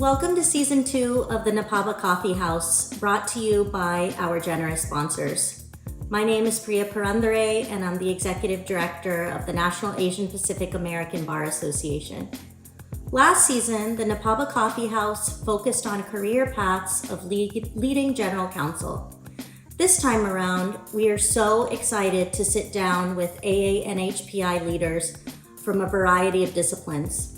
Welcome to Season 2 of the NAPABA Coffee House, brought to you by our generous sponsors. My name is Priya Purandare, and I'm the Executive Director of the National Asian Pacific American Bar Association. Last season, the NAPABA Coffee House focused on career paths of leading general counsel. This time around, we are so excited to sit down with AA and HPI leaders from a variety of disciplines.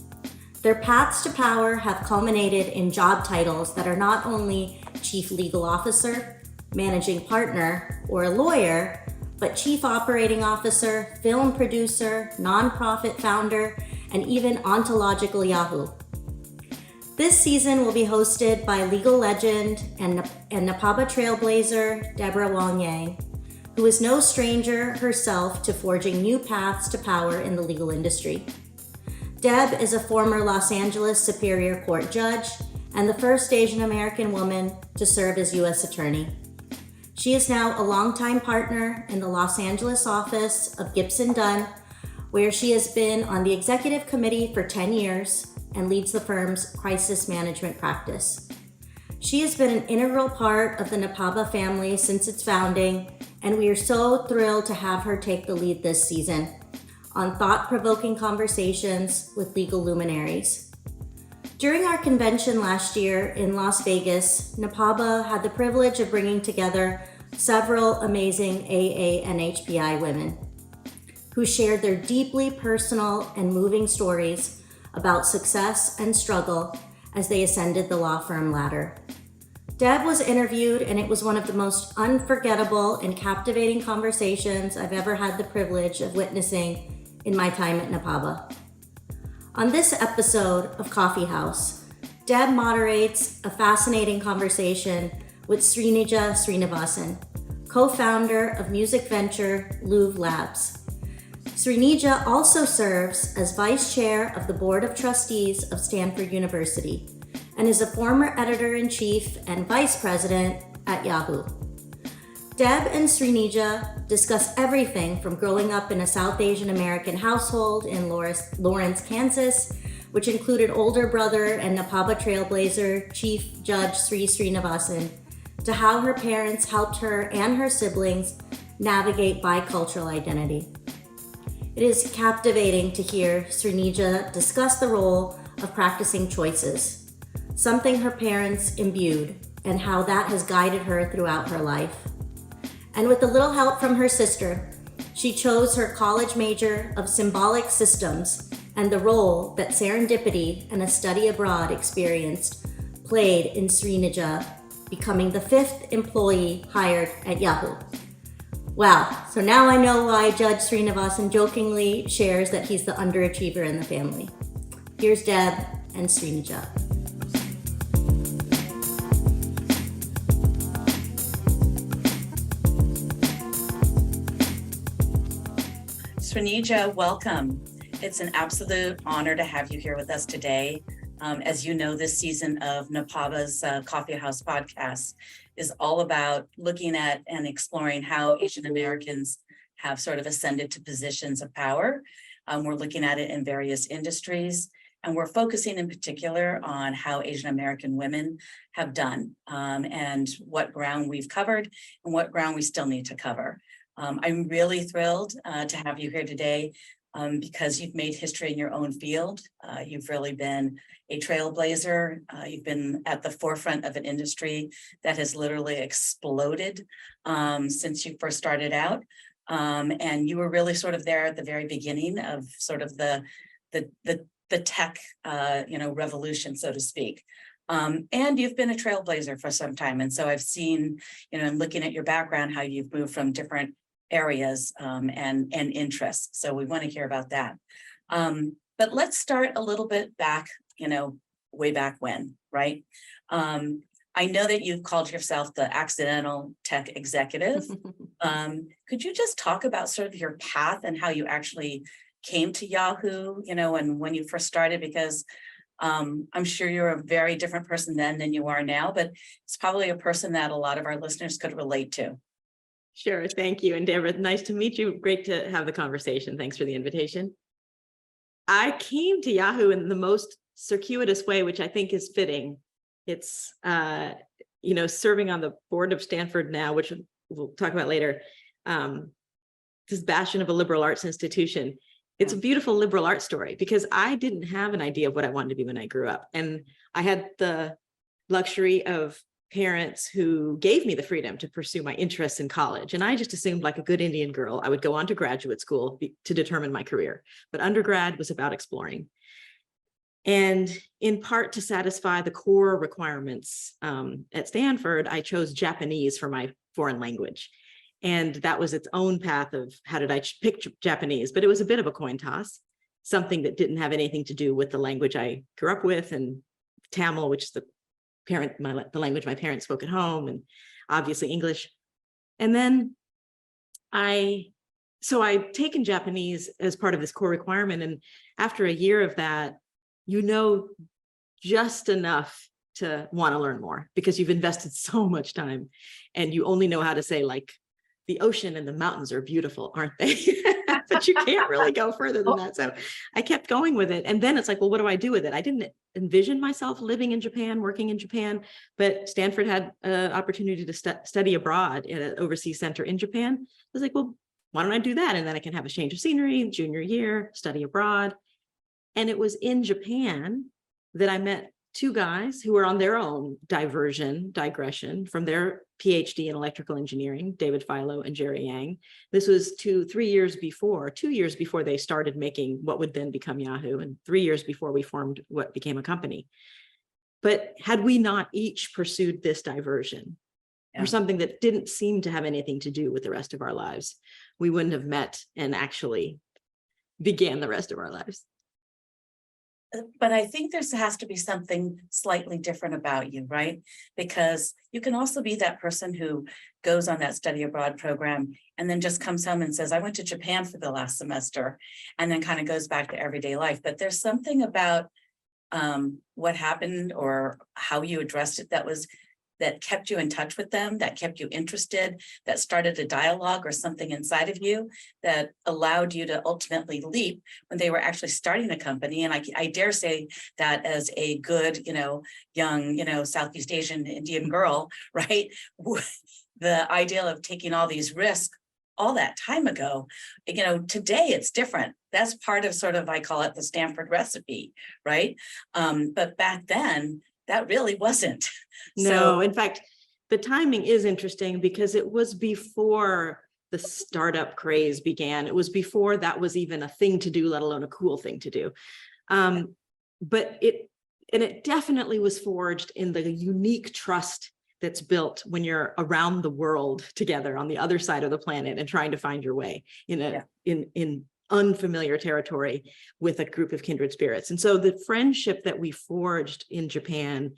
Their paths to power have culminated in job titles that are not only Chief Legal Officer, Managing Partner, or a lawyer, but Chief Operating Officer, Film Producer, Nonprofit Founder, and even Ontological Yahoo. This season will be hosted by legal legend and NAPABA trailblazer Deborah Wong Yang, who is no stranger herself to forging new paths to power in the legal industry. Deb is a former Los Angeles Superior Court judge and the first Asian American woman to serve as U.S. Attorney. She is now a longtime partner in the Los Angeles office of Gibson Dunn, where she has been on the executive committee for 10 years and leads the firm's crisis management practice. She has been an integral part of the NAPABA family since its founding, and we are so thrilled to have her take the lead this season on thought-provoking conversations with legal luminaries. During our convention last year in Las Vegas, NAPABA had the privilege of bringing together several amazing AA and HPI women who shared their deeply personal and moving stories about success and struggle as they ascended the law firm ladder. Deb was interviewed, and it was one of the most unforgettable and captivating conversations I've ever had the privilege of witnessing in my time at NAPABA. On this episode of Coffee House, Deb moderates a fascinating conversation with Srinija Srinivasan, co-founder of music venture Loove Labs. Srinija also serves as vice chair of the board of trustees of Stanford University and is a former editor-in-chief and vice president at Yahoo. Deb and Srinija discuss everything from growing up in a South Asian American household in Lawrence, Kansas, which included older brother and NAPABA trailblazer Chief Judge Sri Srinivasan, to how her parents helped her and her siblings navigate bicultural identity. It is captivating to hear Srinija discuss the role of practicing choices, something her parents imbued, and how that has guided her throughout her life. And with a little help from her sister, she chose her college major of symbolic systems and the role that serendipity and a study abroad experience played in Srinija becoming the 5th employee hired at Yahoo. Wow, so now I know why Judge Srinivasan jokingly shares that he's the underachiever in the family. Here's Deb and Srinija. Srinija, welcome. It's an absolute honor to have you here with us today. As you know, this season of NAPABA's Coffee House podcast is all about looking at and exploring how Asian Americans have sort of ascended to positions of power. We're looking at it in various industries, and we're focusing in particular on how Asian American women have done and what ground we've covered and what ground we still need to cover. I'm really thrilled to have you here today because you've made history in your own field. You've really been a trailblazer. You've been at the forefront of an industry that has literally exploded since you first started out. And you were really sort of there at the very beginning of sort of the tech revolution, so to speak. And you've been a trailblazer for some time. And so I've seen, in looking at your background, how you've moved from different areas and interests. So we want to hear about that. But let's start a little bit back, way back when, right? I know that you've called yourself the accidental tech executive. Could you just talk about sort of your path and how you actually came to Yahoo, and when you first started? Because I'm sure you're a very different person then than you are now, but it's probably a person that a lot of our listeners could relate to. Sure. Thank you. And Deborah, nice to meet you. Great to have the conversation. Thanks for the invitation. I came to Yahoo in the most circuitous way, which I think is fitting. It's, serving on the board of Stanford now, which we'll talk about later, this bastion of a liberal arts institution. It's a beautiful liberal arts story because I didn't have an idea of what I wanted to be when I grew up. And I had the luxury of parents who gave me the freedom to pursue my interests in college. And I just assumed, like a good Indian girl, I would go on to graduate school to determine my career. But undergrad was about exploring. And in part to satisfy the core requirements at Stanford, I chose Japanese for my foreign language. And that was its own path of how did I pick Japanese, but it was a bit of a coin toss, something that didn't have anything to do with the language I grew up with, and Tamil, which is the language my parents spoke at home, and obviously English. And then I'd taken Japanese as part of this core requirement. And after a year of that, just enough to want to learn more because you've invested so much time, and you only know how to say, like, the ocean and the mountains are beautiful, aren't they? But you can't really go further than that. So I kept going with it. And then it's like, well, what do I do with it? I didn't envision myself living in Japan, working in Japan, but Stanford had an opportunity to study abroad at an overseas center in Japan. I was like, well, why don't I do that? And then I can have a change of scenery, junior year, study abroad. And it was in Japan that I met two guys who were on their own digression from their PhD in electrical engineering, David Philo and Jerry Yang. This was 2 years before they started making what would then become Yahoo, and 3 years before we formed what became a company. But had we not each pursued this diversion or something that didn't seem to have anything to do with the rest of our lives, we wouldn't have met and actually began the rest of our lives. But I think there has to be something slightly different about you, right? Because you can also be that person who goes on that study abroad program and then just comes home and says, I went to Japan for the last semester, and then kind of goes back to everyday life. But there's something about what happened or how you addressed it that kept you in touch with them, that kept you interested, that started a dialogue or something inside of you that allowed you to ultimately leap when they were actually starting a company. And I dare say that as a good, young, Southeast Asian Indian girl, right? The idea of taking all these risks all that time ago, today it's different. That's part of sort of, I call it the Stanford recipe, right? But back then, that really wasn't. No, in fact, the timing is interesting because it was before the startup craze began. It was before that was even a thing to do, let alone a cool thing to do. But it definitely was forged in the unique trust that's built when you're around the world together on the other side of the planet and trying to find your way in unfamiliar territory with a group of kindred spirits. And so the friendship that we forged in Japan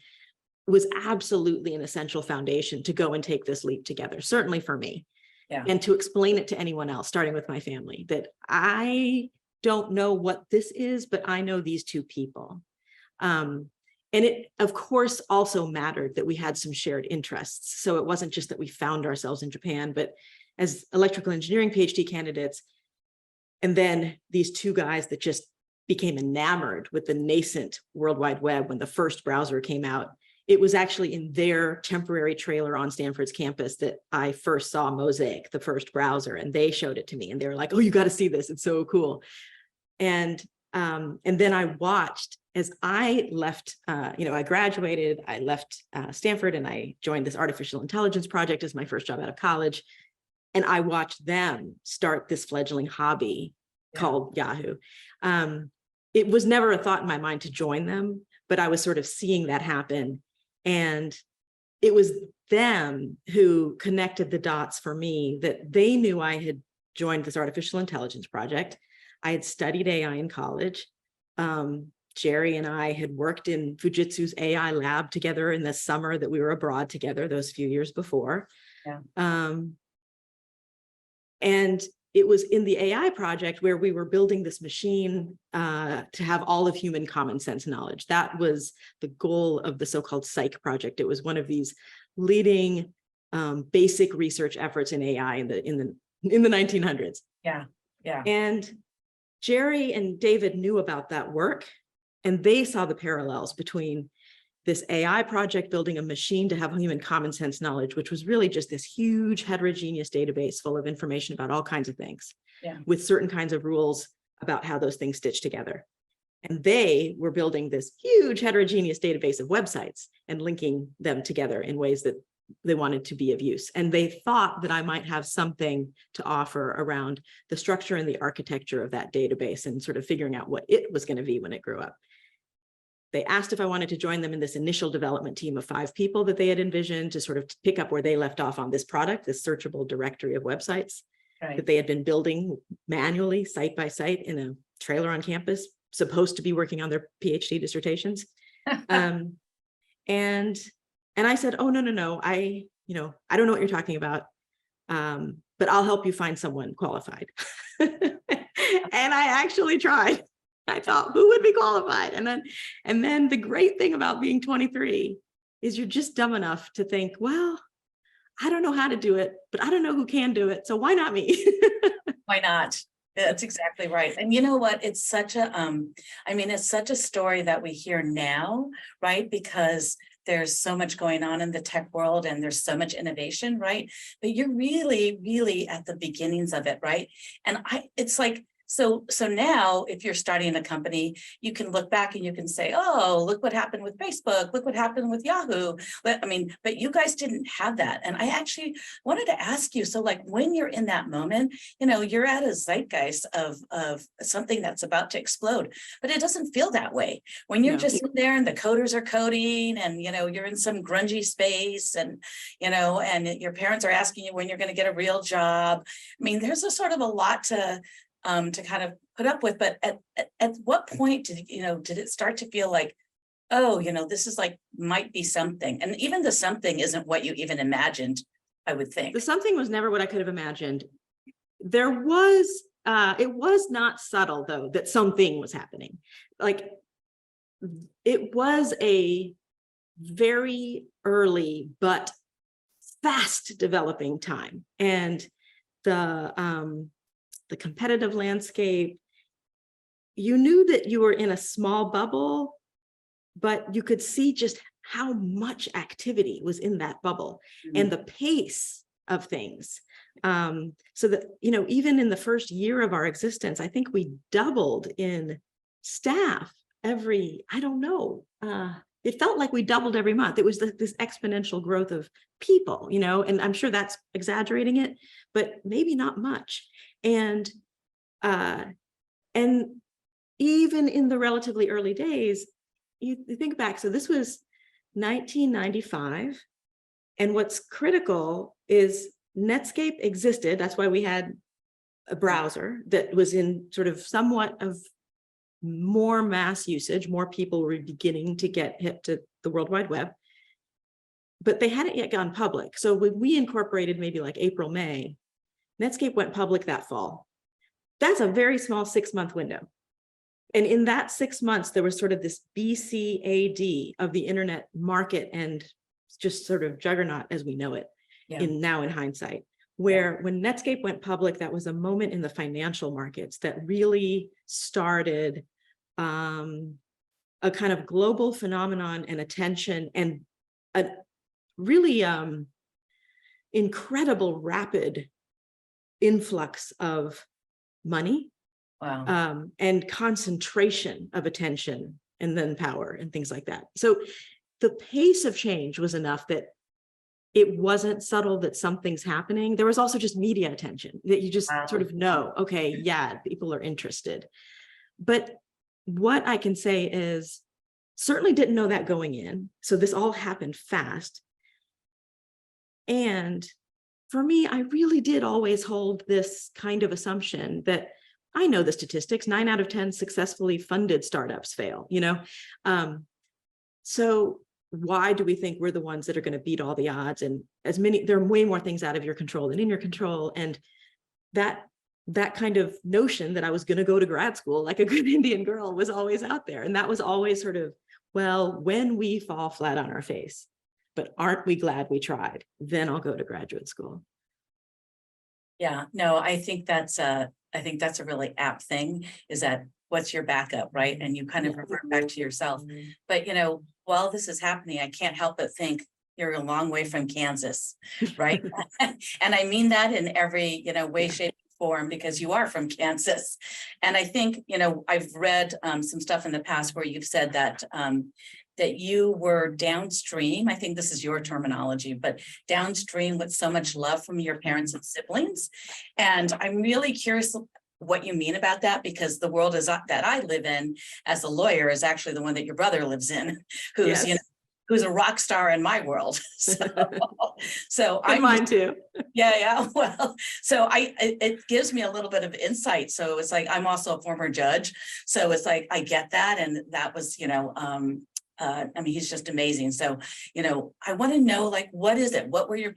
was absolutely an essential foundation to go and take this leap together, certainly for me. And to explain it to anyone else, starting with my family, that I don't know what this is, but I know these two people. And it, of course, also mattered that we had some shared interests. So it wasn't just that we found ourselves in Japan, but as electrical engineering PhD candidates, and then these two guys that just became enamored with the nascent World Wide Web when the first browser came out. It was actually in their temporary trailer on Stanford's campus that I first saw Mosaic, the first browser, and they showed it to me. And they were like, oh, you got to see this. It's so cool. And then I watched as I left, I graduated, I left Stanford, and I joined this artificial intelligence project as my first job out of college. And I watched them start this fledgling hobby called Yahoo. It was never a thought in my mind to join them, but I was sort of seeing that happen. And it was them who connected the dots for me, that they knew I had joined this artificial intelligence project. I had studied AI in college. Jerry and I had worked in Fujitsu's AI lab together in the summer that we were abroad together those few years before. And it was in the AI project where we were building this machine to have all of human common sense knowledge. That was the goal of the so-called Psych project. It was one of these leading basic research efforts in AI in the 1900s. Yeah. And Jerry and David knew about that work, And they saw the parallels between this AI project building a machine to have human common sense knowledge, which was really just this huge heterogeneous database full of information about all kinds of things, with certain kinds of rules about how those things stitch together. And they were building this huge heterogeneous database of websites and linking them together in ways that they wanted to be of use. And they thought that I might have something to offer around the structure and the architecture of that database and sort of figuring out what it was going to be when it grew up. They asked if I wanted to join them in this initial development team of 5 people that they had envisioned to sort of pick up where they left off on this product, this searchable directory of websites that they had been building manually, site by site, in a trailer on campus, supposed to be working on their PhD dissertations. And I said, oh, no, I don't know what you're talking about, but I'll help you find someone qualified. And I actually tried. I thought, who would be qualified? And then the great thing about being 23 is you're just dumb enough to think, well, I don't know how to do it, but I don't know who can do it. So why not me? Why not? That's exactly right. And you know what? It's such a, it's such a story that we hear now, right? Because there's so much going on in the tech world and there's so much innovation, right? But you're really, really at the beginnings of it, right? And it's like, so now if you're starting a company, you can look back and you can say, oh, look what happened with Facebook, look what happened with Yahoo. But you guys didn't have that. And I actually wanted to ask you, so like when you're in that moment, you're at a zeitgeist of something that's about to explode, but it doesn't feel that way. When you're just in there and the coders are coding and, you're in some grungy space and, and your parents are asking you when you're going to get a real job. There's a sort of a lot to kind of put up with, but at what point did it start to feel like, oh, this is like, might be something, and even the something isn't what you even imagined, I would think. The something was never what I could have imagined. There was, it was not subtle though, that something was happening. Like, it was a very early, but fast developing time. And the competitive landscape, you knew that you were in a small bubble, but you could see just how much activity was in that bubble and the pace of things. So that, even in the first year of our existence, I think we doubled in staff every, it felt like we doubled every month. It was this exponential growth of people, and I'm sure that's exaggerating it, but maybe not much. And even in the relatively early days, you think back, so this was 1995. And what's critical is Netscape existed. That's why we had a browser that was in sort of somewhat of more mass usage. More people were beginning to get hip to the World Wide Web, but they hadn't yet gone public. So when we incorporated maybe like April, May, Netscape went public that fall. That's a very small 6-month window. And in that 6 months, there was sort of this BCAD of the internet market and just sort of juggernaut as we know it now in hindsight, where when Netscape went public, that was a moment in the financial markets that really started a kind of global phenomenon and attention and a really incredible rapid influx of money, and concentration of attention and then power and things like that. So the pace of change was enough that it wasn't subtle that something's happening. There was also just media attention that you just sort of know, okay, yeah, people are interested. But what I can say is certainly didn't know that going in. So this all happened fast. And for me, I really did always hold this kind of assumption that I know the statistics, 9 out of 10 successfully funded startups fail, So why do we think we're the ones that are going to beat all the odds? And there are way more things out of your control than in your control. And that kind of notion that I was going to go to grad school like a good Indian girl was always out there. And that was always sort of, well, when we fall flat on our face, but aren't we glad we tried? Then I'll go to graduate school. Yeah, no, I think that's a really apt thing, is that what's your backup, right? And you kind of revert back to yourself. But, you know, while this is happening, I can't help but think you're a long way from Kansas, right? And I mean that in every, you know, way, shape, form, because you are from Kansas. And I think, you know, I've read some stuff in the past where you've said that that you were downstream. I think this is your terminology, but downstream with so much love from your parents and siblings. And I'm really curious what you mean about that, because the world that I live in as a lawyer is actually the one that your brother lives in, who's, Yes. you know, who's a rock star in my world. So I'm mine too. Yeah. Well, so it gives me a little bit of insight. So it's like, I'm also a former judge. So it's like, I get that. And that was, you know, I mean, he's just amazing. So, you know, I want to know, like, what is it? What were you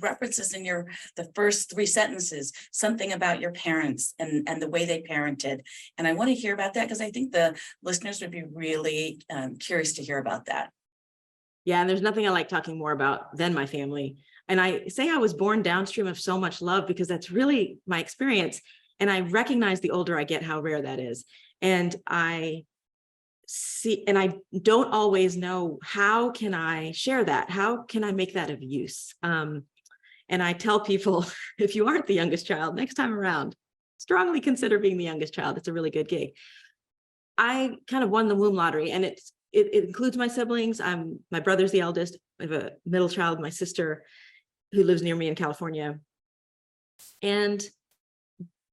references in the first 3 sentences, something about your parents and the way they parented. And I want to hear about that, because I think the listeners would be really curious to hear about that. Yeah, and there's nothing I like talking more about than my family. And I say I was born downstream of so much love because that's really my experience. And I recognize the older I get how rare that is. And I see, and I don't always know, how can I share that? How can I make that of use? And I tell people, if you aren't the youngest child, next time around, strongly consider being the youngest child. It's a really good gig. I kind of won the womb lottery, and it includes my siblings. My brother's the eldest. I have a middle child, my sister, who lives near me in California. And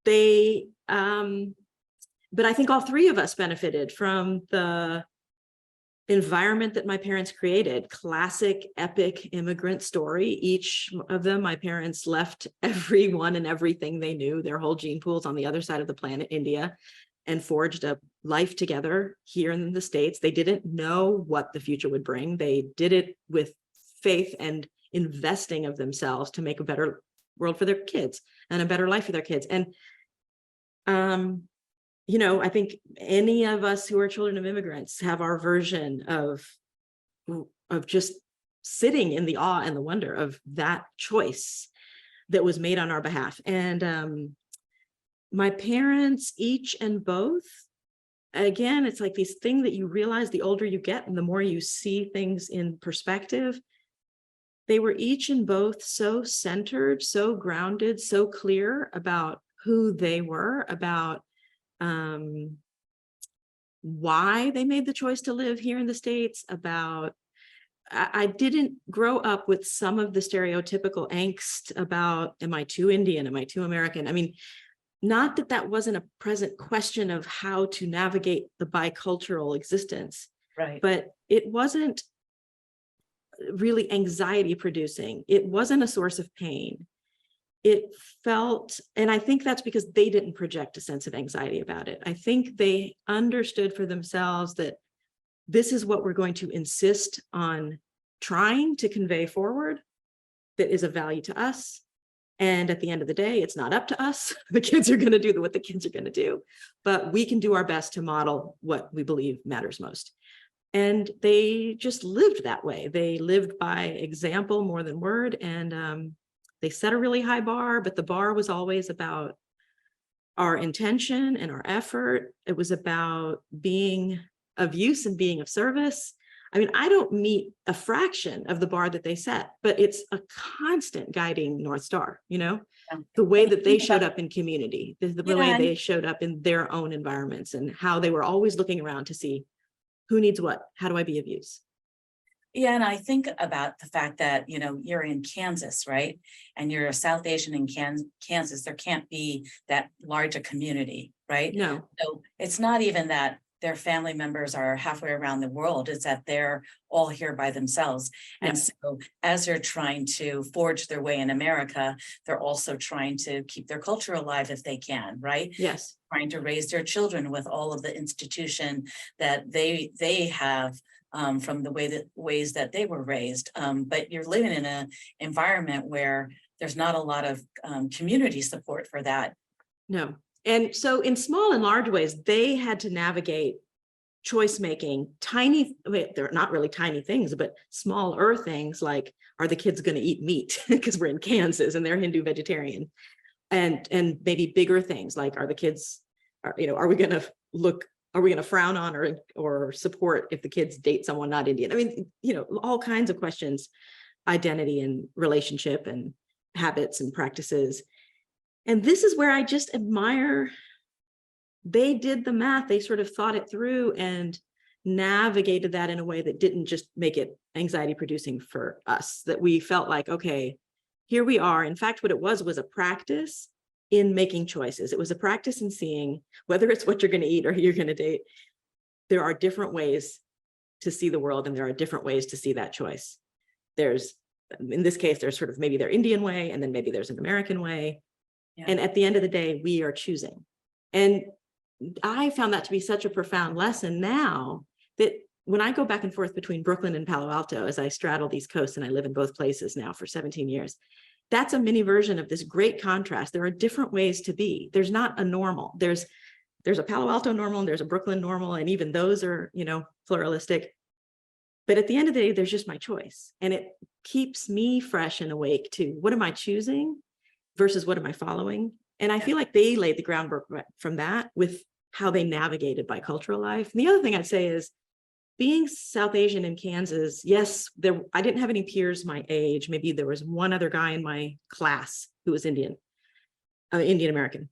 they, but I think all 3 of us benefited from the environment that my parents created. Classic, epic immigrant story. Each of them, my parents left everyone and everything they knew, their whole gene pools on the other side of the planet, India, and forged a life together here in the States. They didn't know what the future would bring. They did it with faith and investing of themselves to make a better world for their kids and a better life for their kids. And, you know, I think any of us who are children of immigrants have our version of just sitting in the awe and the wonder of that choice that was made on our behalf. And my parents, each and both, again, it's like this thing that you realize the older you get and the more you see things in perspective. They were each and both so centered, so grounded, so clear about who they were, about why they made the choice to live here in the States, about I didn't grow up with some of the stereotypical angst about, am I too Indian? Am I too American? I mean, not that that wasn't a present question of how to navigate the bicultural existence, Right. but it wasn't really anxiety producing. It wasn't a source of pain. It felt, and I think that's because they didn't project a sense of anxiety about it. I think they understood for themselves that this is what we're going to insist on trying to convey forward that is of value to us. And at the end of the day, it's not up to us. The kids are going to do what the kids are going to do, but we can do our best to model what we believe matters most. And they just lived that way. They lived by example more than word. And they set a really high bar, but the bar was always about our intention and our effort. It was about being of use and being of service. I mean, I don't meet a fraction of the bar that they set, but it's a constant guiding North Star, you know, the way that they showed up in community, the way they showed up in their own environments, and how they were always looking around to see who needs what, how do I be of use? Yeah, and I think about the fact that, you know, you're in Kansas, right? And you're a South Asian in Kansas. There can't be that large a community, right? No. So it's not even that their family members are halfway around the world. It's that they're all here by themselves. And so as they're trying to forge their way in America, they're also trying to keep their culture alive if they can, right? Yes. Trying to raise their children with all of the institution that they have from the ways that they were raised. But you're living in an environment where there's not a lot of community support for that. No. And so in small and large ways, they had to navigate choice making, they're not really tiny things, but smaller things like, are the kids going to eat meat? Because we're in Kansas and they're Hindu vegetarian. And maybe bigger things like, are we going to are we going to frown on or support if the kids date someone not Indian? I mean, all kinds of questions, identity and relationship and habits and practices. And this is where I just admire, they did the math, they sort of thought it through and navigated that in a way that didn't just make it anxiety producing for us, that we felt like, okay, here we are. In fact, what it was a practice in making choices. It was a practice in seeing whether it's what you're going to eat or who you're going to date. There are different ways to see the world, and there are different ways to see that choice. There's, in this case, there's sort of maybe their Indian way, and then maybe there's an American way. Yeah. And at the end of the day, we are choosing. And I found that to be such a profound lesson now that when I go back and forth between Brooklyn and Palo Alto, as I straddle these coasts, and I live in both places now for 17 years, that's a mini version of this great contrast. There are different ways to be. There's not a normal. There's a Palo Alto normal, and there's a Brooklyn normal, and even those are, pluralistic. But at the end of the day, there's just my choice. And it keeps me fresh and awake to what am I choosing versus what am I following? And I feel like they laid the groundwork from that with how they navigated bicultural life. And the other thing I'd say is, being South Asian in Kansas, yes, I didn't have any peers my age. Maybe there was one other guy in my class who was Indian American.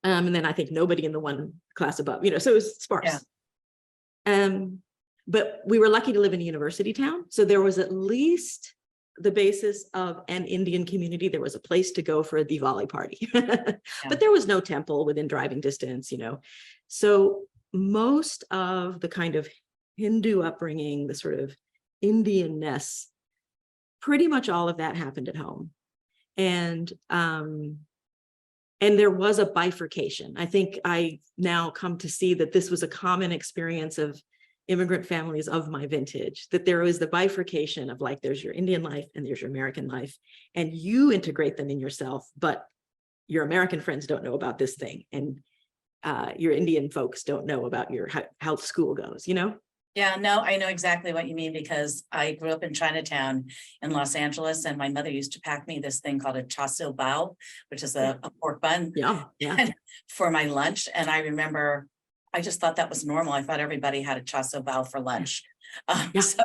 And then I think nobody in the one class above, so it was sparse. Yeah. But we were lucky to live in a university town. So there was at least the basis of an Indian community. There was a place to go for a Diwali party, but there was no temple within driving distance, So most of the kind of Hindu upbringing, the sort of Indianness, pretty much all of that happened at home. And there was a bifurcation. I think I now come to see that this was a common experience of immigrant families of my vintage, that there was the bifurcation of like, there's your Indian life and there's your American life, and you integrate them in yourself, but your American friends don't know about this thing. And your Indian folks don't know about how school goes, Yeah, no, I know exactly what you mean, because I grew up in Chinatown in Los Angeles, and my mother used to pack me this thing called a chasil bao, which is a pork bun for my lunch. And I remember, I just thought that was normal. I thought everybody had a chasil bao for lunch. So,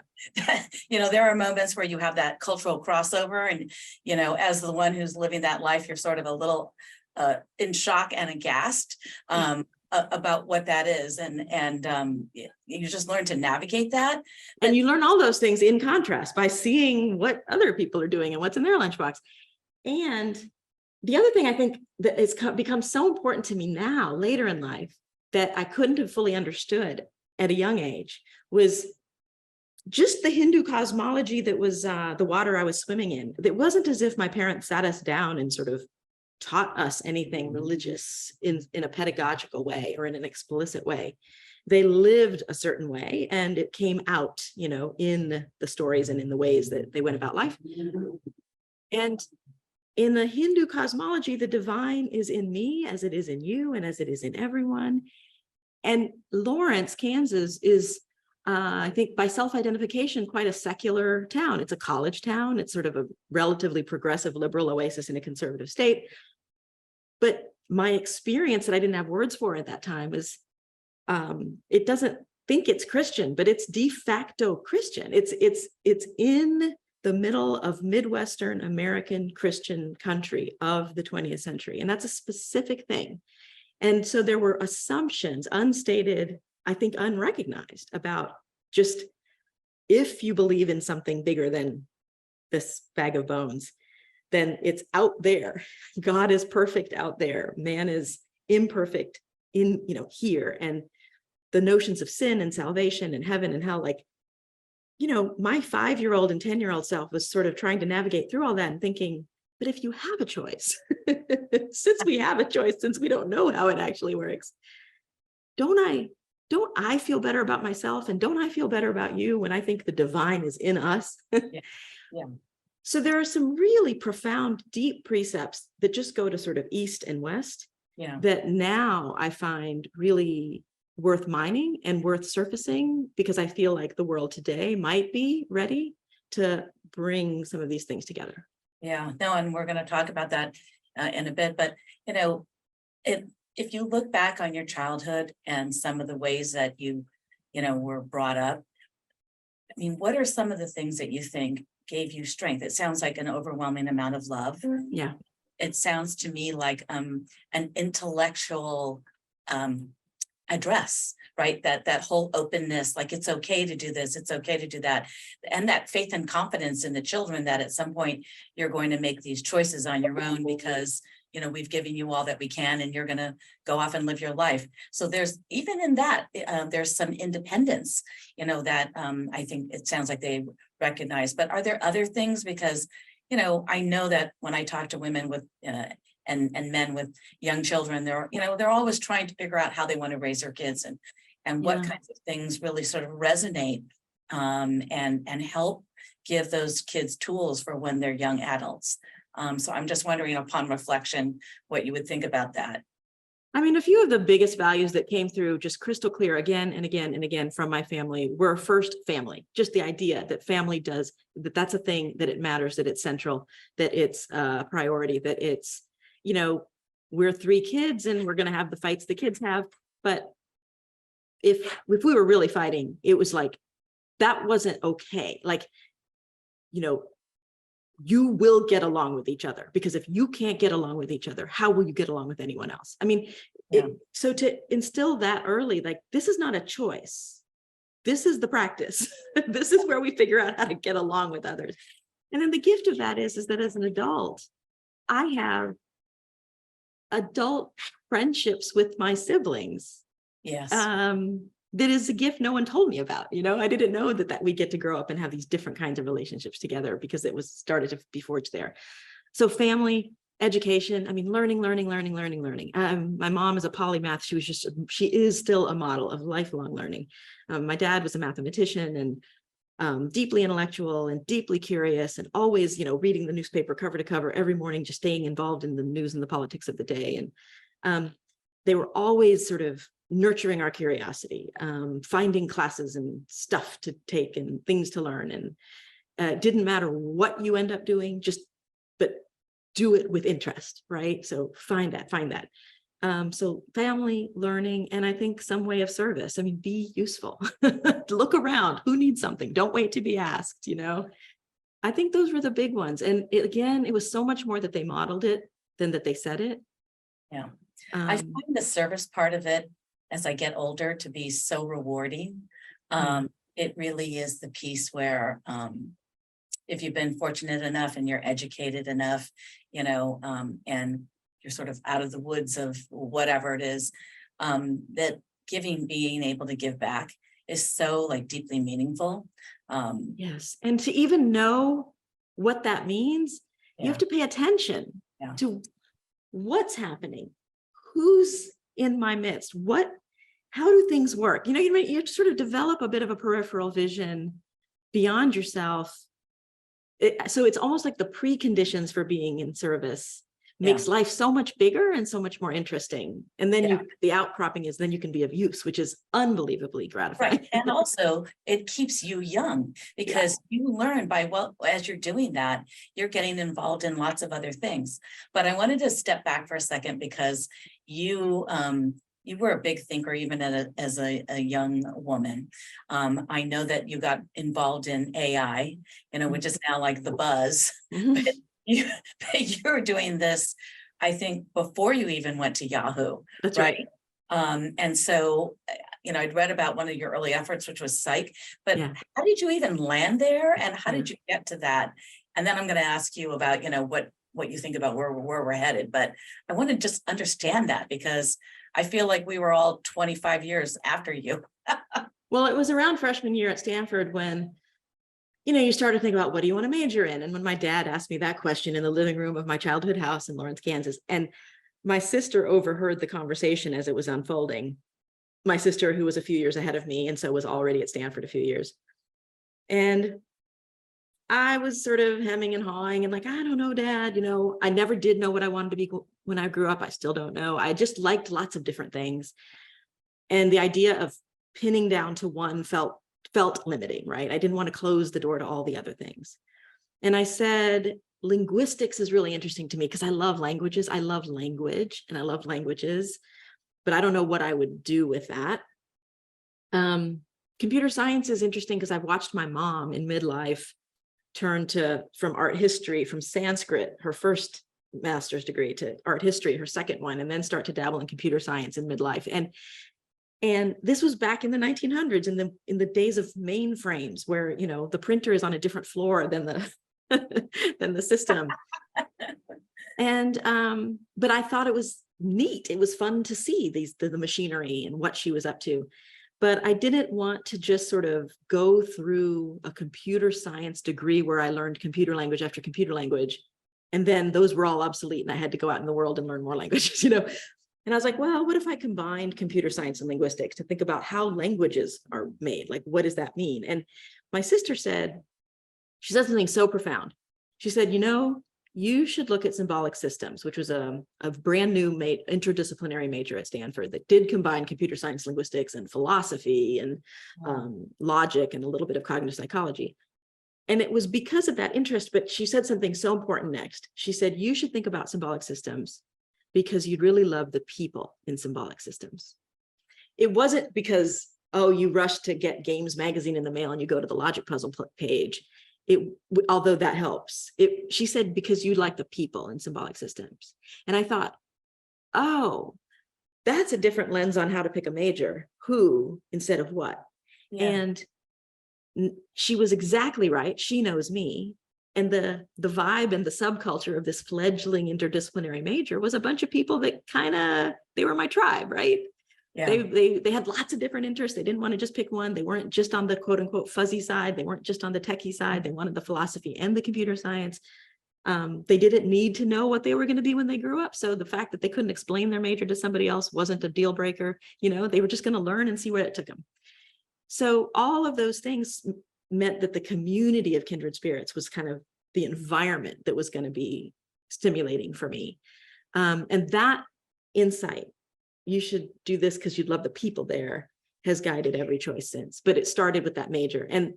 there are moments where you have that cultural crossover, and, as the one who's living that life, you're sort of a little in shock and aghast about what that is. And you just learn to navigate that. And you learn all those things in contrast by seeing what other people are doing and what's in their lunchbox. And the other thing I think that has become so important to me now, later in life, that I couldn't have fully understood at a young age was just the Hindu cosmology that was the water I was swimming in. It wasn't as if my parents sat us down and sort of taught us anything religious in a pedagogical way or in an explicit way. They lived a certain way, and it came out, in the stories and in the ways that they went about life. And in the Hindu cosmology, the divine is in me as it is in you and as it is in everyone. And Lawrence, Kansas is, I think by self-identification, quite a secular town. It's a college town. It's sort of a relatively progressive liberal oasis in a conservative state. But my experience that I didn't have words for at that time is, it doesn't think it's Christian, but it's de facto Christian. It's in the middle of Midwestern American Christian country of the 20th century. And that's a specific thing. And so there were assumptions, unstated, I think unrecognized, about just if you believe in something bigger than this bag of bones, then it's out there. God is perfect out there. Man is imperfect in, here. And the notions of sin and salvation and heaven and hell, like, my 5-year-old and 10-year-old self was sort of trying to navigate through all that and thinking, but if you have a choice, since we have a choice, since we don't know how it actually works, don't I feel better about myself? And don't I feel better about you when I think the divine is in us? Yeah. So there are some really profound, deep precepts that just go to sort of east and west that now I find really worth mining and worth surfacing, because I feel like the world today might be ready to bring some of these things together. Yeah, no, and we're going to talk about that in a bit, but if you look back on your childhood and some of the ways that you were brought up, I mean, what are some of the things that you think gave you strength? It sounds like an overwhelming amount of love. Yeah. It sounds to me like an intellectual address, right? That whole openness, like it's okay to do this, it's okay to do that. And that faith and confidence in the children that at some point you're going to make these choices on your own because, we've given you all that we can and you're going to go off and live your life. So there's, even in that, there's some independence, that I think it sounds like they recognize. But are there other things? Because, I know that when I talk to women with, and men with young children, they're always trying to figure out how they want to raise their kids and what kinds of things really sort of resonate and help give those kids tools for when they're young adults. So I'm just wondering, upon reflection, what you would think about that. I mean, a few of the biggest values that came through just crystal clear again and again and again from my family were first family, just the idea that family that's a thing, that it matters, that it's central, that it's a priority, that it's, we're 3 kids and we're going to have the fights the kids have. But if we were really fighting, it was like, that wasn't okay. Like, you will get along with each other, because if you can't get along with each other, how will you get along with anyone else? I mean, so to instill that early, like, this is not a choice. This is the practice. This is where we figure out how to get along with others. And then the gift of that is that as an adult, I have adult friendships with my siblings. Yes. That is a gift no one told me about. I didn't know that we get to grow up and have these different kinds of relationships together, because it was started to be forged there. So family, education, I mean, learning. My mom is a polymath. She is still a model of lifelong learning. My dad was a mathematician and deeply intellectual and deeply curious, and always, reading the newspaper cover to cover every morning, just staying involved in the news and the politics of the day. And they were always sort of nurturing our curiosity, finding classes and stuff to take and things to learn. And it didn't matter what you end up doing, but do it with interest, right? So find that. So family, learning, and I think some way of service. I mean, be useful. Look around. Who needs something? Don't wait to be asked, I think those were the big ones. And it was so much more that they modeled it than that they said it. Yeah. I find the service part of it, as I get older, to be so rewarding. It really is the piece where if you've been fortunate enough and you're educated enough, and you're sort of out of the woods of whatever it is, that being able to give back is so like deeply meaningful. Yes. And to even know what that means, you have to pay attention to what's happening, who's in my midst, how do things work? You have to sort of develop a bit of a peripheral vision beyond yourself. So it's almost like the preconditions for being in service makes life so much bigger and so much more interesting. And then the outcropping is then you can be of use, which is unbelievably gratifying. Right. And also it keeps you young, because you learn as you're doing that, you're getting involved in lots of other things. But I wanted to step back for a second, because you were a big thinker even as a young woman. I know that you got involved in AI, which is now like the buzz. But you were doing this, I think, before you even went to Yahoo. That's right. And so, I'd read about one of your early efforts, which was psych, but how did you even land there? And how did you get to that? And then I'm going to ask you about, what you think about where we're headed. But I want to just understand that, because I feel like we were all 25 years after you. Well, it was around freshman year at Stanford when, you start to think about, what do you want to major in? And when my dad asked me that question in the living room of my childhood house in Lawrence, Kansas, and my sister overheard the conversation as it was unfolding, my sister, who was a few years ahead of me, and so was already at Stanford a few years. And I was sort of hemming and hawing and like, I don't know, Dad, I never did know what I wanted to be when I grew up. I still don't know. I just liked lots of different things. And the idea of pinning down to one felt limiting, right? I didn't want to close the door to all the other things. And I said, linguistics is really interesting to me because I love languages. I love language and I love languages. but I don't know what I would do with that. Computer science is interesting because I've watched my mom in midlife turn from art history, from Sanskrit, her first master's degree, to art history, her second one, and then start to dabble in computer science in midlife. And this was back in the 1900s, in the days of mainframes, where, you know, the printer is on a different floor than the than the system. And but I thought it was neat. It was fun to see the machinery and what she was up to. But I didn't want to just sort of go through a computer science degree where I learned computer language after computer language, and then those were all obsolete and I had to go out in the world and learn more languages, you know. And I was like, well, what if I combined computer science and linguistics to think about how languages are made? Like, what does that mean? And my sister said, she said something so profound. She said, you know, you should look at symbolic systems, which was a brand new interdisciplinary major at Stanford that did combine computer science, linguistics, and philosophy, and logic, and a little bit of cognitive psychology. And it was because of that interest, but she said something so important next. She said, you should think about symbolic systems because you'd really love the people in symbolic systems. It wasn't because, oh, you rush to get Games magazine in the mail and you go to the logic puzzle page. Although that helps. She said, because you like the people in symbolic systems. And I thought, oh, that's a different lens on how to pick a major. Who instead of what? Yeah. And she was exactly right. She knows me. And the vibe and the subculture of this fledgling interdisciplinary major was a bunch of people that they were my tribe, right? Yeah. They had lots of different interests. They didn't want to just pick one. They weren't just on the quote unquote fuzzy side. They weren't just on the techie side. They wanted the philosophy and the computer science. They didn't need to know what they were going to be when they grew up. So the fact that they couldn't explain their major to somebody else wasn't a deal breaker. You know, they were just going to learn and see where it took them. So all of those things meant that the community of kindred spirits was kind of the environment that was going to be stimulating for me. And that insight, you should do this because you'd love the people there, has guided every choice since. But it started with that major. And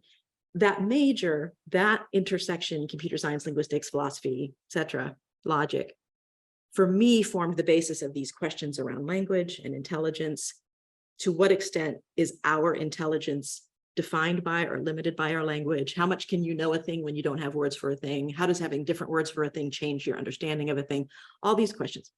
that major, that intersection, computer science, linguistics, philosophy, etc., logic, for me formed the basis of these questions around language and intelligence. To what extent is our intelligence defined by or limited by our language? How much can you know a thing when you don't have words for a thing? How does having different words for a thing change your understanding of a thing? All these questions.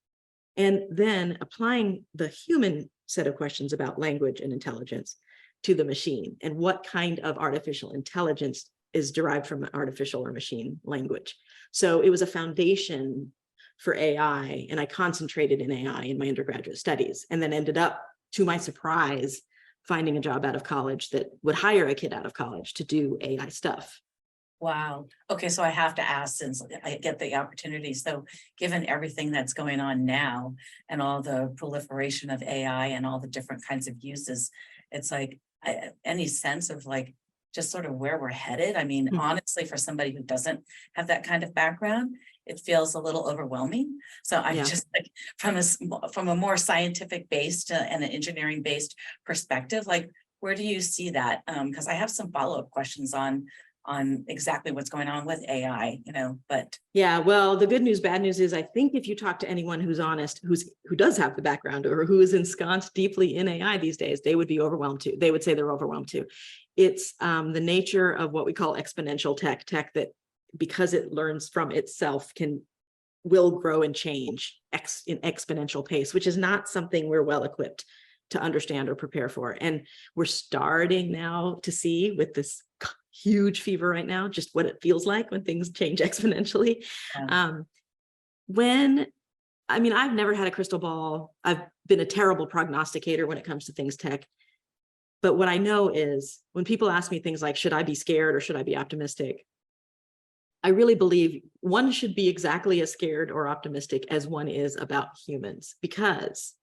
And then applying the human set of questions about language and intelligence to the machine, and what kind of artificial intelligence is derived from artificial or machine language. So it was a foundation for AI, and I concentrated in AI in my undergraduate studies, and then ended up, to my surprise, finding a job out of college that would hire a kid out of college to do AI stuff. Wow. Okay, so I have to ask, since I get the opportunity. So given everything that's going on now and all the proliferation of AI and all the different kinds of uses, it's like, any sense of like just sort of where we're headed? I mean, honestly, for somebody who doesn't have that kind of background, it feels a little overwhelming. So I'm just like, from a more scientific based and an engineering based perspective, like, where do you see that? Because I have some follow-up questions on exactly what's going on with AI, you know, but. Yeah, well, the good news, bad news is, I think if you talk to anyone who's honest, who does have the background or who is ensconced deeply in AI these days, they would be overwhelmed too. They would say they're overwhelmed too. It's the nature of what we call exponential tech that, because it learns from itself, will grow and change in exponential pace, which is not something we're well equipped to understand or prepare for. And we're starting now to see, with this huge fever right now, just what it feels like when things change exponentially. Yeah. I've never had a crystal ball. I've been a terrible prognosticator when it comes to things tech. But what I know is, when people ask me things like, should I be scared or should I be optimistic? I really believe one should be exactly as scared or optimistic as one is about humans, because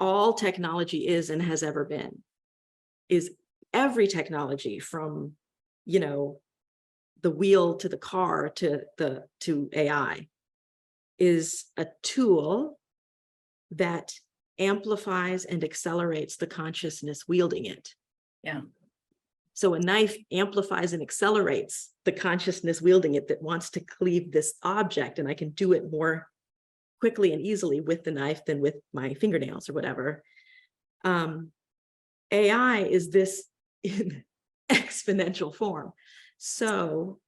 all technology is and has ever been is every technology, from, you know, the wheel to the car to AI, is a tool that amplifies and accelerates the consciousness wielding it. Yeah. So a knife amplifies and accelerates the consciousness wielding it that wants to cleave this object, and I can do it more quickly and easily with the knife than with my fingernails or whatever. AI is this in exponential form. So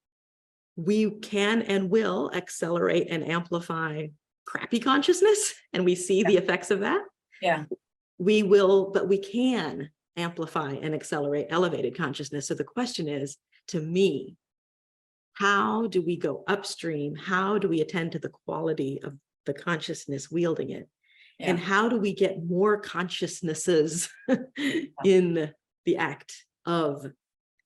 we can and will accelerate and amplify crappy consciousness, and we see the effects of that. Yeah. We will, but we can amplify and accelerate elevated consciousness. So the question is, to me, how do we go upstream? How do we attend to the quality of the consciousness wielding it? Yeah. And how do we get more consciousnesses in the act of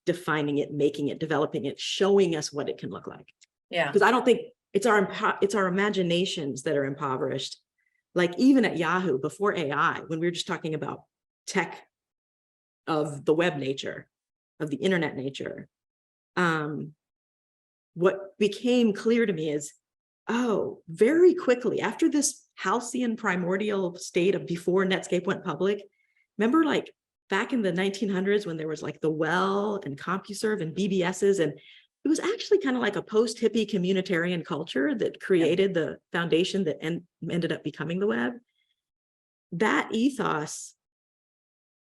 defining it, making it, developing it, showing us what it can look like? Yeah. Because I don't think it's our imaginations that are impoverished. Like even at Yahoo, before AI, when we were just talking about tech of the web nature, of the internet nature, what became clear to me is, oh, very quickly after this halcyon primordial state of before Netscape went public, remember like back in the 1900s when there was like the Well and CompuServe and BBSs, and it was actually kind of like a post-hippie communitarian culture that created the foundation that ended up becoming the web. That ethos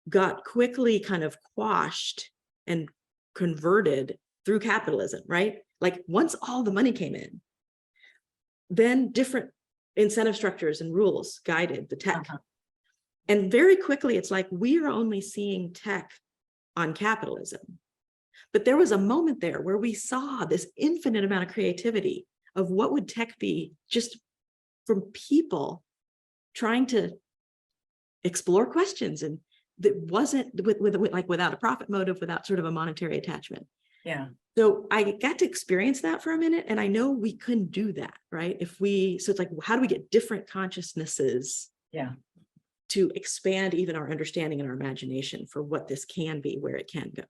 got quickly kind of quashed and converted through capitalism, right? Like once all the money came in, then different incentive structures and rules guided the tech. And very quickly, it's like we are only seeing tech on capitalism. But there was a moment there where we saw this infinite amount of creativity of what would tech be just from people trying to explore questions, and that wasn't without a profit motive, without sort of a monetary attachment. Yeah. So I got to experience that for a minute, and I know we couldn't do that, right? So it's like, how do we get different consciousnesses to expand even our understanding and our imagination for what this can be, where it can go?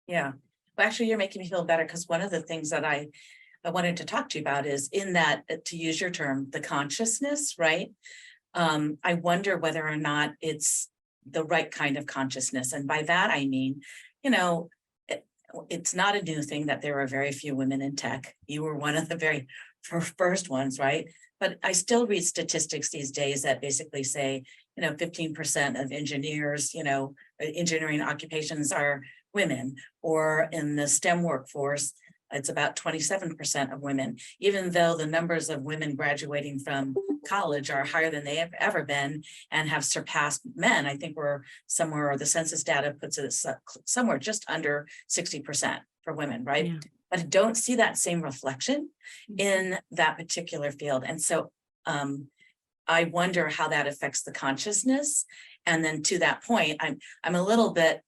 Yeah. Well, actually, you're making me feel better, because one of the things that I wanted to talk to you about is in that, to use your term, the consciousness, right? I wonder whether or not it's the right kind of consciousness. And by that, I mean, it's not a new thing that there are very few women in tech. You were one of the very first ones, right? But I still read statistics these days that basically say, 15% of engineers, engineering occupations are women, or in the STEM workforce, it's about 27% of women, even though the numbers of women graduating from college are higher than they have ever been and have surpassed men. I think we're somewhere, or the census data puts it somewhere just under 60% for women, right? Yeah. But I don't see that same reflection in that particular field. And so I wonder how that affects the consciousness. And then to that point, I'm a little bit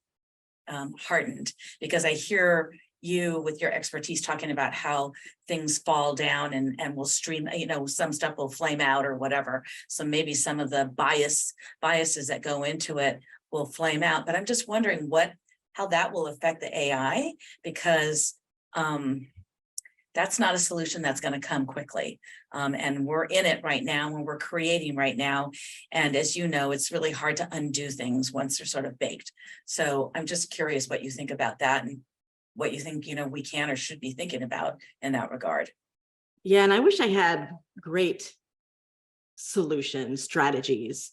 heartened, because I hear you with your expertise talking about how things fall down and will stream, some stuff will flame out or whatever. So maybe some of the biases that go into it will flame out. But I'm just wondering how that will affect the AI, because that's not a solution that's going to come quickly. And we're in it right now, and we're creating right now. And as you know, it's really hard to undo things once they're sort of baked. So I'm just curious what you think about that, and what you think, we can or should be thinking about in that regard. Yeah, and I wish I had great solutions, strategies.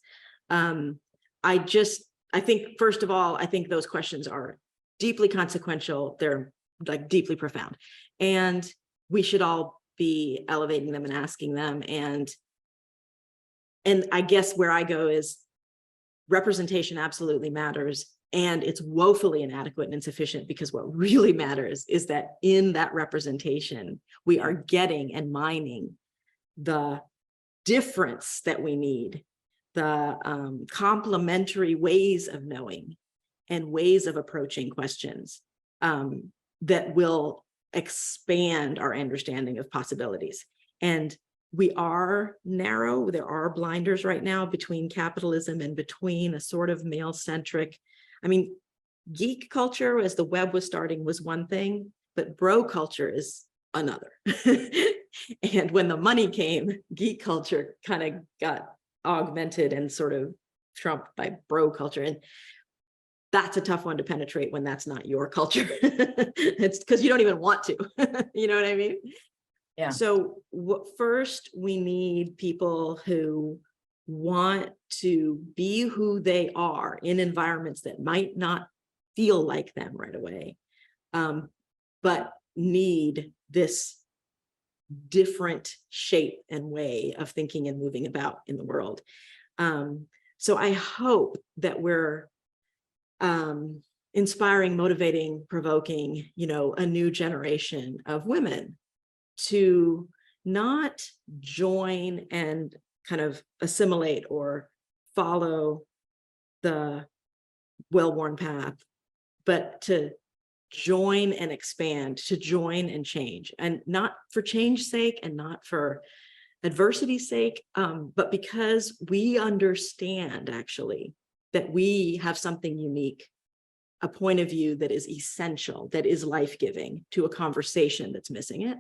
I think, first of all, I think those questions are deeply consequential. They're like deeply profound. And we should all be elevating them and asking them. And I guess where I go is representation absolutely matters. And it's woefully inadequate and insufficient, because what really matters is that in that representation, we are getting and mining the difference that we need, the complementary ways of knowing and ways of approaching questions that will expand our understanding of possibilities. And we are narrow. There are blinders right now between capitalism and between a sort of male-centric, geek culture as the web was starting was one thing, but bro culture is another. And when the money came, geek culture kind of got augmented and sort of trumped by bro culture. And that's a tough one to penetrate when that's not your culture. It's because you don't even want to, you know what I mean? Yeah. So first, we need people who want to be who they are in environments that might not feel like them right away, but need this different shape and way of thinking and moving about in the world. So I hope that we're inspiring, motivating, provoking, a new generation of women to not join and kind of assimilate or follow the well-worn path, but to join and expand, to join and change, and not for change's sake and not for adversity's sake, but because we understand actually that we have something unique, a point of view that is essential, that is life-giving to a conversation that's missing it.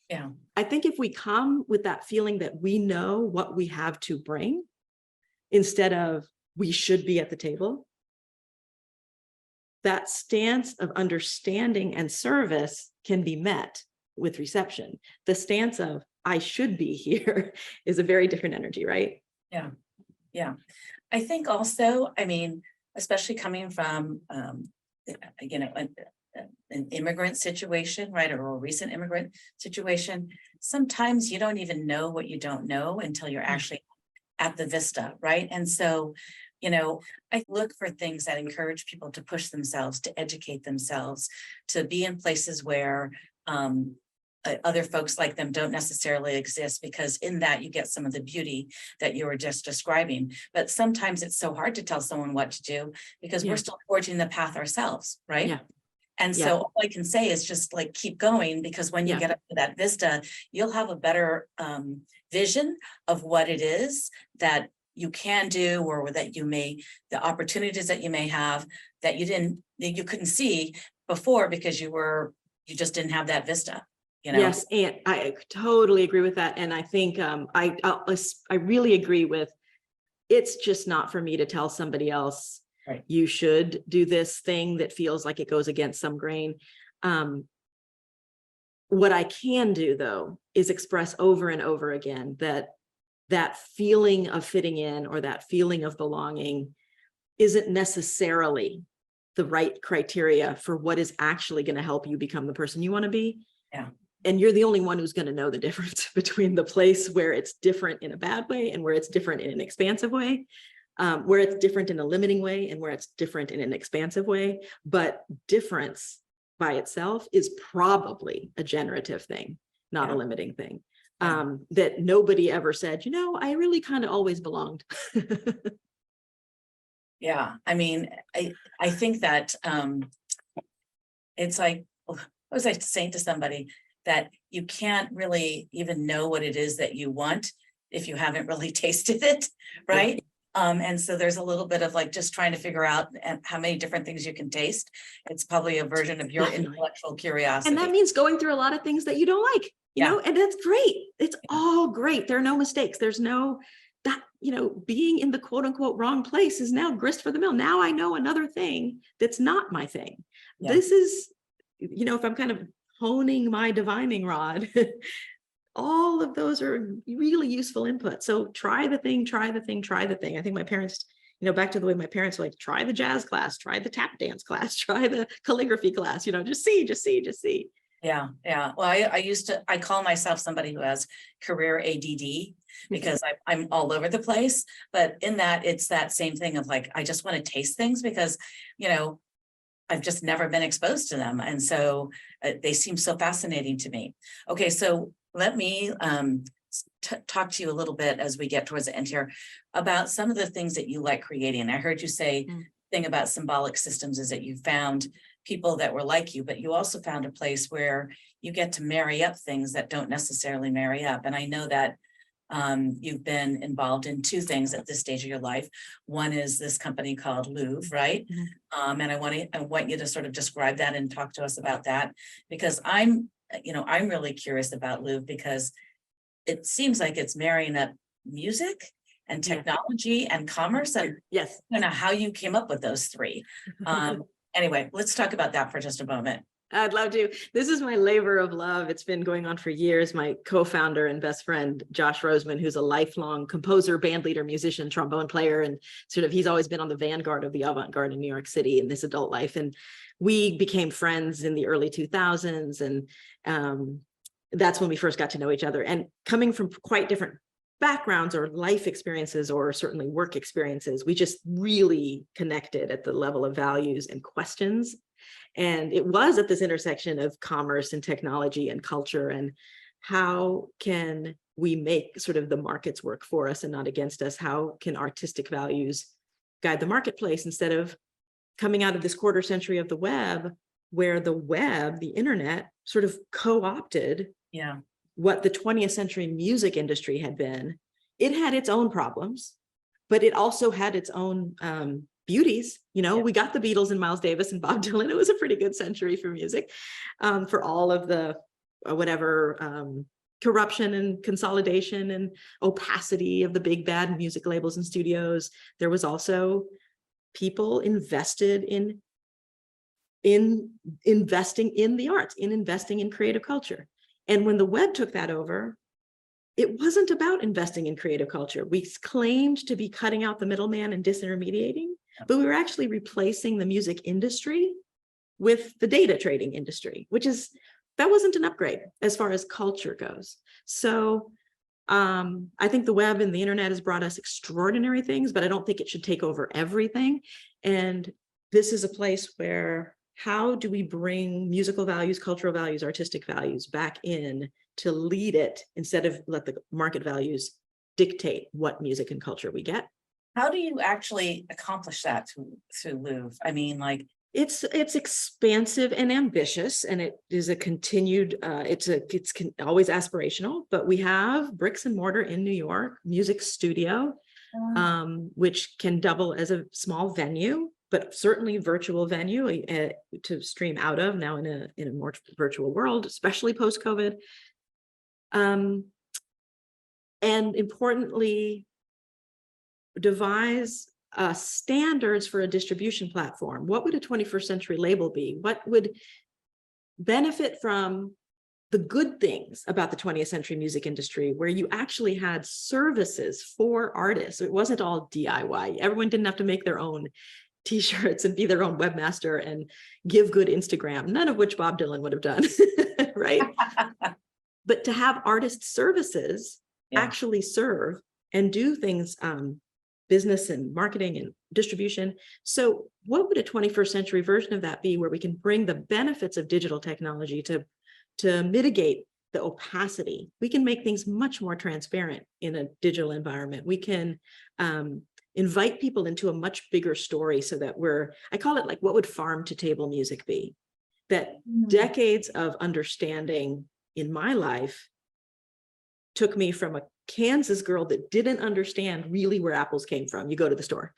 Yeah. I think if we come with that feeling that we know what we have to bring, instead of we should be at the table, that stance of understanding and service can be met with reception. The stance of I should be here is a very different energy, right? Yeah. Yeah. I think also, I mean, especially coming from, an immigrant situation, right? Or a recent immigrant situation, sometimes you don't even know what you don't know until you're actually at the vista, right? And so, I look for things that encourage people to push themselves, to educate themselves, to be in places where other folks like them don't necessarily exist, because in that you get some of the beauty that you were just describing. But sometimes it's so hard to tell someone what to do because we're still forging the path ourselves, right? Yeah. And Yeah. so all I can say is just like keep going, because when you get up to that vista, you'll have a better vision of what it is that you can do, or that the opportunities that you may have that you couldn't see before because you just didn't have that vista. Yes, and I totally agree with that. And I think I really agree with, it's just not for me to tell somebody else, right, you should do this thing that feels like it goes against some grain. What I can do, though, is express over and over again that feeling of fitting in or that feeling of belonging isn't necessarily the right criteria for what is actually going to help you become the person you want to be. Yeah. And you're the only one who's going to know the difference between the place where it's different in a bad way and where it's different in an expansive way, where it's different in a limiting way and where it's different in an expansive way. But difference by itself is probably a generative thing, not a limiting thing. That nobody ever said, I really kind of always belonged. Yeah. I mean, I think that it's like, what was I saying to somebody? That you can't really even know what it is that you want if you haven't really tasted it, right? And so there's a little bit of like just trying to figure out how many different things you can taste. It's probably a version of your intellectual curiosity. And that means going through a lot of things that you don't like, and that's great. It's all great. There are no mistakes. There's no that, being in the quote unquote wrong place is now grist for the mill. Now I know another thing that's not my thing. This is, if I'm kind of honing my divining rod, all of those are really useful input. So try the thing. I think my parents, back to the way my parents were like, try the jazz class, try the tap dance class, try the calligraphy class, just see. Yeah. Well, I call myself somebody who has career ADD because I'm all over the place, but in that it's that same thing of like, I just want to taste things because, I've just never been exposed to them. And so they seem so fascinating to me. Okay. So let me talk to you a little bit as we get towards the end here about some of the things that you like creating. I heard you say thing about symbolic systems is that you found people that were like you, but you also found a place where you get to marry up things that don't necessarily marry up. And I know that you've been involved in two things at this stage of your life. One is this company called Loove, right? And I want you to sort of describe that and talk to us about that, because I'm really curious about Loove because it seems like it's marrying up music and technology and commerce, and I don't know how you came up with those three. Anyway, let's talk about that for just a moment. I'd love to. This is my labor of love. It's been going on for years. My co-founder and best friend, Josh Roseman, who's a lifelong composer, band leader, musician, trombone player, and sort of he's always been on the vanguard of the avant-garde in New York City in his adult life. And we became friends in the early 2000s. And that's when we first got to know each other. And coming from quite different backgrounds or life experiences, or certainly work experiences, we just really connected at the level of values and questions. And it was at this intersection of commerce and technology and culture, and how can we make sort of the markets work for us and not against us? How can artistic values guide the marketplace, instead of coming out of this quarter century of the web, where the web, the internet, sort of co-opted what the 20th century music industry had been. It had its own problems, but it also had its own beauties. You know, we got the Beatles and Miles Davis and Bob Dylan. It was a pretty good century for music, for all of the corruption and consolidation and opacity of the big bad music labels and studios. There was also people invested in investing in the arts, in investing in creative culture. And when the web took that over, it wasn't about investing in creative culture. We claimed to be cutting out the middleman and disintermediating, but we were actually replacing the music industry with the data trading industry, that wasn't an upgrade as far as culture goes. So I think the web and the internet has brought us extraordinary things, but I don't think it should take over everything. And this is a place where, how do we bring musical values, cultural values, artistic values back in to lead it, instead of let the market values dictate what music and culture we get? How do you actually accomplish that through Loove? I mean, like, it's expansive and ambitious, and it is a continued, it's always aspirational, but we have bricks and mortar in New York, music studio, which can double as a small venue, but certainly virtual venue to stream out of now in a more virtual world, especially post-COVID. And importantly, devise standards for a distribution platform. What would a 21st century label be? What would benefit from the good things about the 20th century music industry, where you actually had services for artists? It wasn't all DIY. Everyone didn't have to make their own t-shirts and be their own webmaster and give good Instagram, none of which Bob Dylan would have done, right? But to have artist services actually serve and do things, business and marketing and distribution. So what would a 21st century version of that be, where we can bring the benefits of digital technology to mitigate the opacity? We can make things much more transparent in a digital environment. We can invite people into a much bigger story, so that I call it like, what would farm to table music be? That decades of understanding in my life took me from a Kansas girl that didn't understand really where apples came from. You go to the store.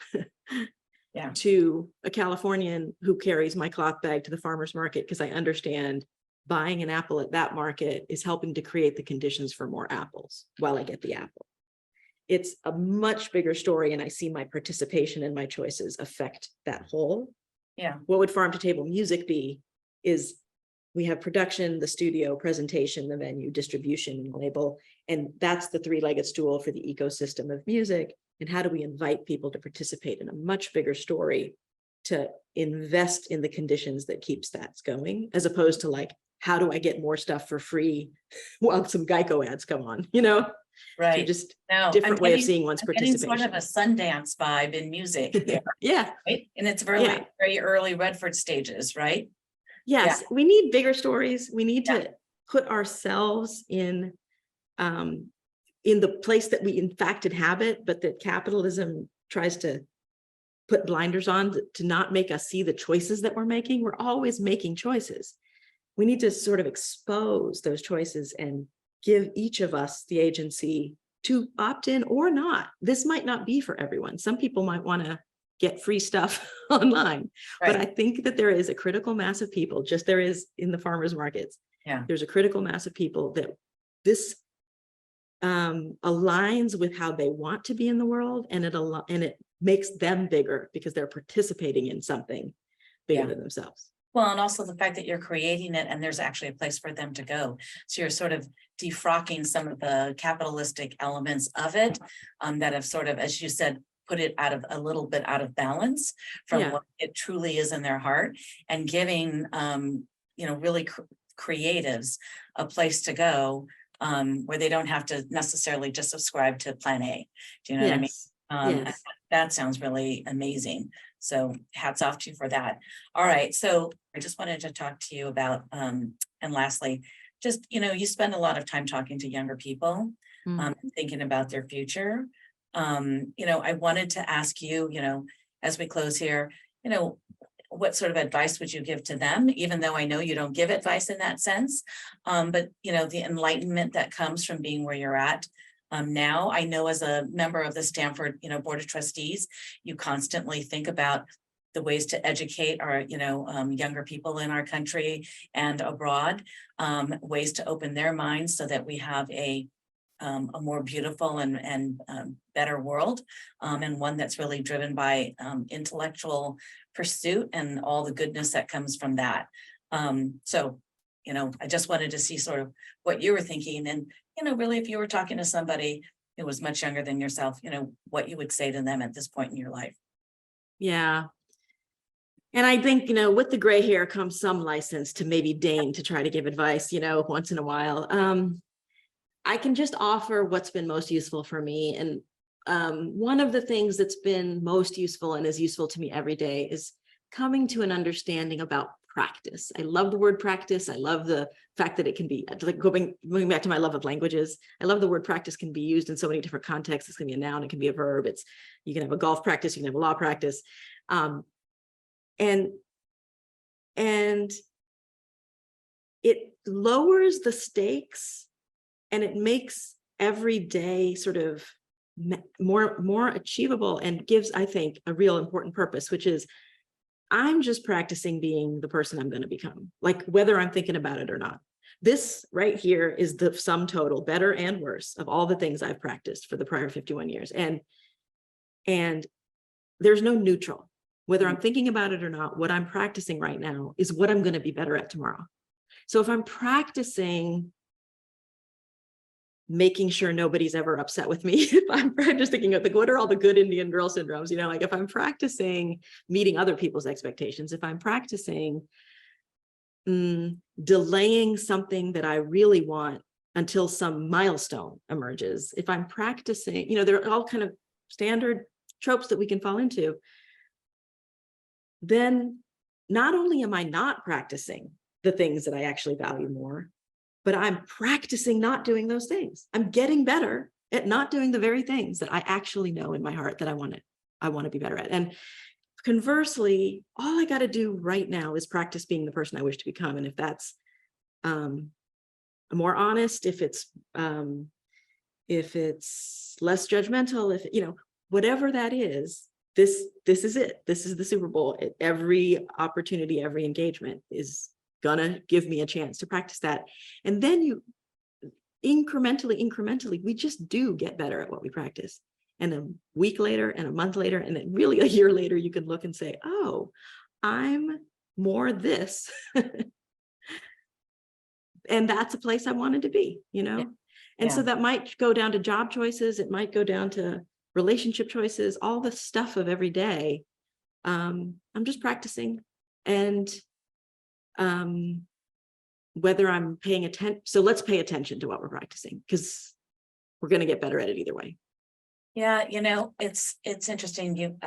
To a Californian who carries my cloth bag to the farmer's market, because I understand buying an apple at that market is helping to create the conditions for more apples while I get the apple. It's a much bigger story, and I see my participation and my choices affect that whole. What would farm to table music be is, we have production, the studio, presentation, the venue, distribution, label, and that's the three-legged stool for the ecosystem of music. And how do we invite people to participate in a much bigger story, to invest in the conditions that keeps that going, as opposed to like, how do I get more stuff for free while some Geico ads come on, you know? Right. So just different way of seeing one's participation. Sort of a Sundance vibe in music. Right? And it's very early Redford stages, right? Yes, we need bigger stories. We need to put ourselves in the place that we in fact inhabit, but that capitalism tries to put blinders on to not make us see the choices that we're making. We're always making choices. We need to sort of expose those choices and give each of us the agency to opt in or not. This might not be for everyone. Some people might want to get free stuff online, but I think that there is a critical mass of people, just there is in the farmers markets. There's a critical mass of people that this aligns with how they want to be in the world, and it makes them bigger because they're participating in something bigger than themselves. Well, and also the fact that you're creating it and there's actually a place for them to go. So you're sort of defrocking some of the capitalistic elements of it that have sort of, as you said, put it out of a little bit out of balance from Yeah. what it truly is in their heart, and giving, really creatives a place to go where they don't have to necessarily just subscribe to plan A. Do you know what I mean? Yes. And Yes. that sounds really amazing. So hats off to you for that. All right. So I just wanted to talk to you about, and lastly, just, you spend a lot of time talking to younger people, thinking about their future. I wanted to ask you, as we close here, what sort of advice would you give to them, even though I know you don't give advice in that sense? But, the enlightenment that comes from being where you're at. Now, I know as a member of the Stanford, Board of Trustees, you constantly think about the ways to educate our, younger people in our country and abroad, ways to open their minds so that we have a more beautiful and better world, and one that's really driven by intellectual pursuit and all the goodness that comes from that. So, I just wanted to see sort of what you were thinking, and, really if you were talking to somebody who was much younger than yourself, what you would say to them at this point in your life. Yeah. And I think, with the gray hair comes some license to maybe deign to try to give advice, once in a while. I can just offer what's been most useful for me. And one of the things that's been most useful and is useful to me every day is coming to an understanding about practice. I love the word practice. I love the fact that it can be, like going back to my love of languages. I love the word practice can be used in so many different contexts. It's going to be a noun, it can be a verb. You can have a golf practice, you can have a law practice. And it lowers the stakes and it makes every day sort of more achievable, and gives, I think, a real important purpose, which is I'm just practicing being the person I'm going to become, like whether I'm thinking about it or not. This right here is the sum total, better and worse, of all the things I've practiced for the prior 51 years. And there's no neutral. Whether I'm thinking about it or not, what I'm practicing right now is what I'm going to be better at tomorrow. So if I'm practicing making sure nobody's ever upset with me, if I'm practicing, what are all the good Indian girl syndromes, like if I'm practicing meeting other people's expectations, if I'm practicing delaying something that I really want until some milestone emerges, if I'm practicing, there are all kind of standard tropes that we can fall into, then not only am I not practicing the things that I actually value more, but I'm practicing not doing those things. I'm getting better at not doing the very things that I actually know in my heart that I want to be better at. And conversely, all I got to do right now is practice being the person I wish to become. And if that's more honest, if it's less judgmental, if whatever that is, this is it. This is the Super Bowl. Every opportunity, every engagement is gonna give me a chance to practice that. And then you incrementally, we just do get better at what we practice. And a week later and a month later, and then really a year later, you can look and say, oh, I'm more this. And that's a place I wanted to be, Yeah. And so that might go down to job choices. It might go down to relationship choices, all the stuff of every day. I'm just practicing. And whether I'm paying attention, so let's pay attention to what we're practicing, because we're going to get better at it either way. Yeah, it's interesting.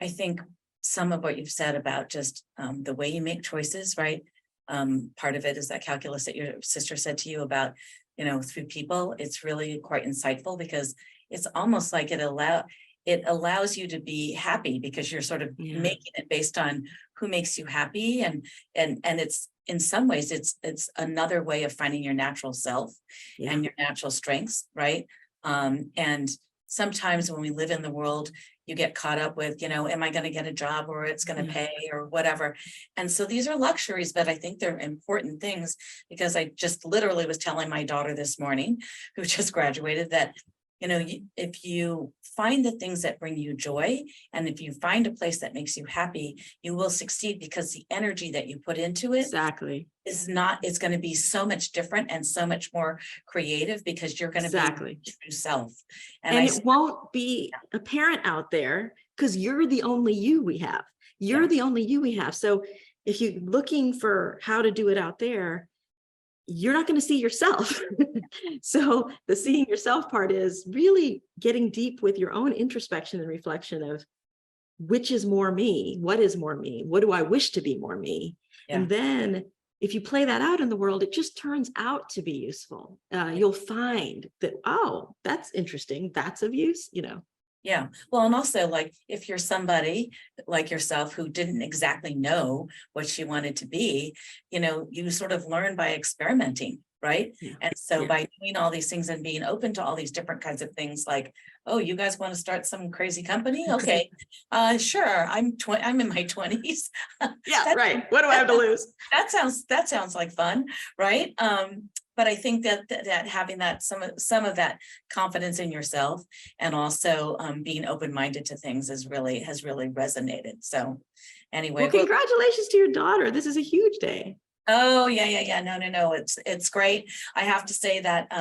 I think some of what you've said about just the way you make choices, right? Part of it is that calculus that your sister said to you about, through people. It's really quite insightful, because it's almost like it allows you to be happy, because you're sort of making it based on who makes you happy, and it's, in some ways, it's another way of finding your natural self and your natural strengths, right? And sometimes when we live in the world, you get caught up with, am I going to get a job, or it's going to pay, or whatever. And so these are luxuries, but I think they're important things, because I just literally was telling my daughter this morning, who just graduated, that if you find the things that bring you joy, and if you find a place that makes you happy, you will succeed, because the energy that you put into it Exactly. it's going to be so much different and so much more creative, because you're going to be your true self. And it won't be apparent out there, because you're the only you we have. You're the only you we have. So if you're looking for how to do it out there, you're not going to see yourself. So the seeing yourself part is really getting deep with your own introspection and reflection of which is more me, what is more me, what do I wish to be more me? And then if you play that out in the world, it just turns out to be useful. You'll find that, oh, that's interesting, that's of use, Yeah. Well, and also, like, if you're somebody like yourself who didn't exactly know what you wanted to be, you sort of learn by experimenting, right? Yeah. And so by doing all these things and being open to all these different kinds of things, like, oh, you guys want to start some crazy company? Okay. Sure. I'm in my 20s. Yeah, right. What do I have to lose? That sounds like fun, right? But I think that having that some of that confidence in yourself, and also being open-minded to things has really resonated. So anyway, well, congratulations to your daughter. This is a huge day. Oh yeah. No. It's great. I have to say that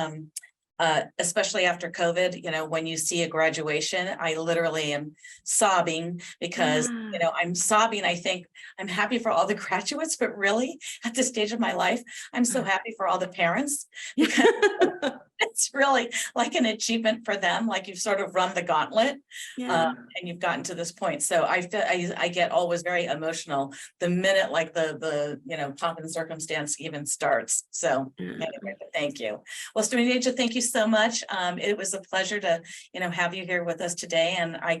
especially after COVID, when you see a graduation, I literally am sobbing, because, I'm sobbing. I think I'm happy for all the graduates, but really at this stage of my life, I'm so happy for all the parents, because it's really like an achievement for them. Like, you've sort of run the gauntlet, and you've gotten to this point. So I get always very emotional the minute, like, the pomp and circumstance even starts. So anyway, thank you. Well, Srinija, thank you so much. It was a pleasure to, have you here with us today. And I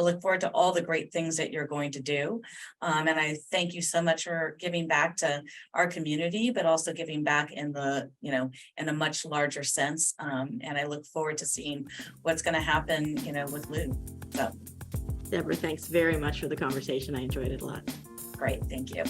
look forward to all the great things that you're going to do. And I thank you so much for giving back to our community, but also giving back in in a much larger sense. And I look forward to seeing what's going to happen, with Loove. So, Deborah, thanks very much for the conversation. I enjoyed it a lot. Great. Thank you.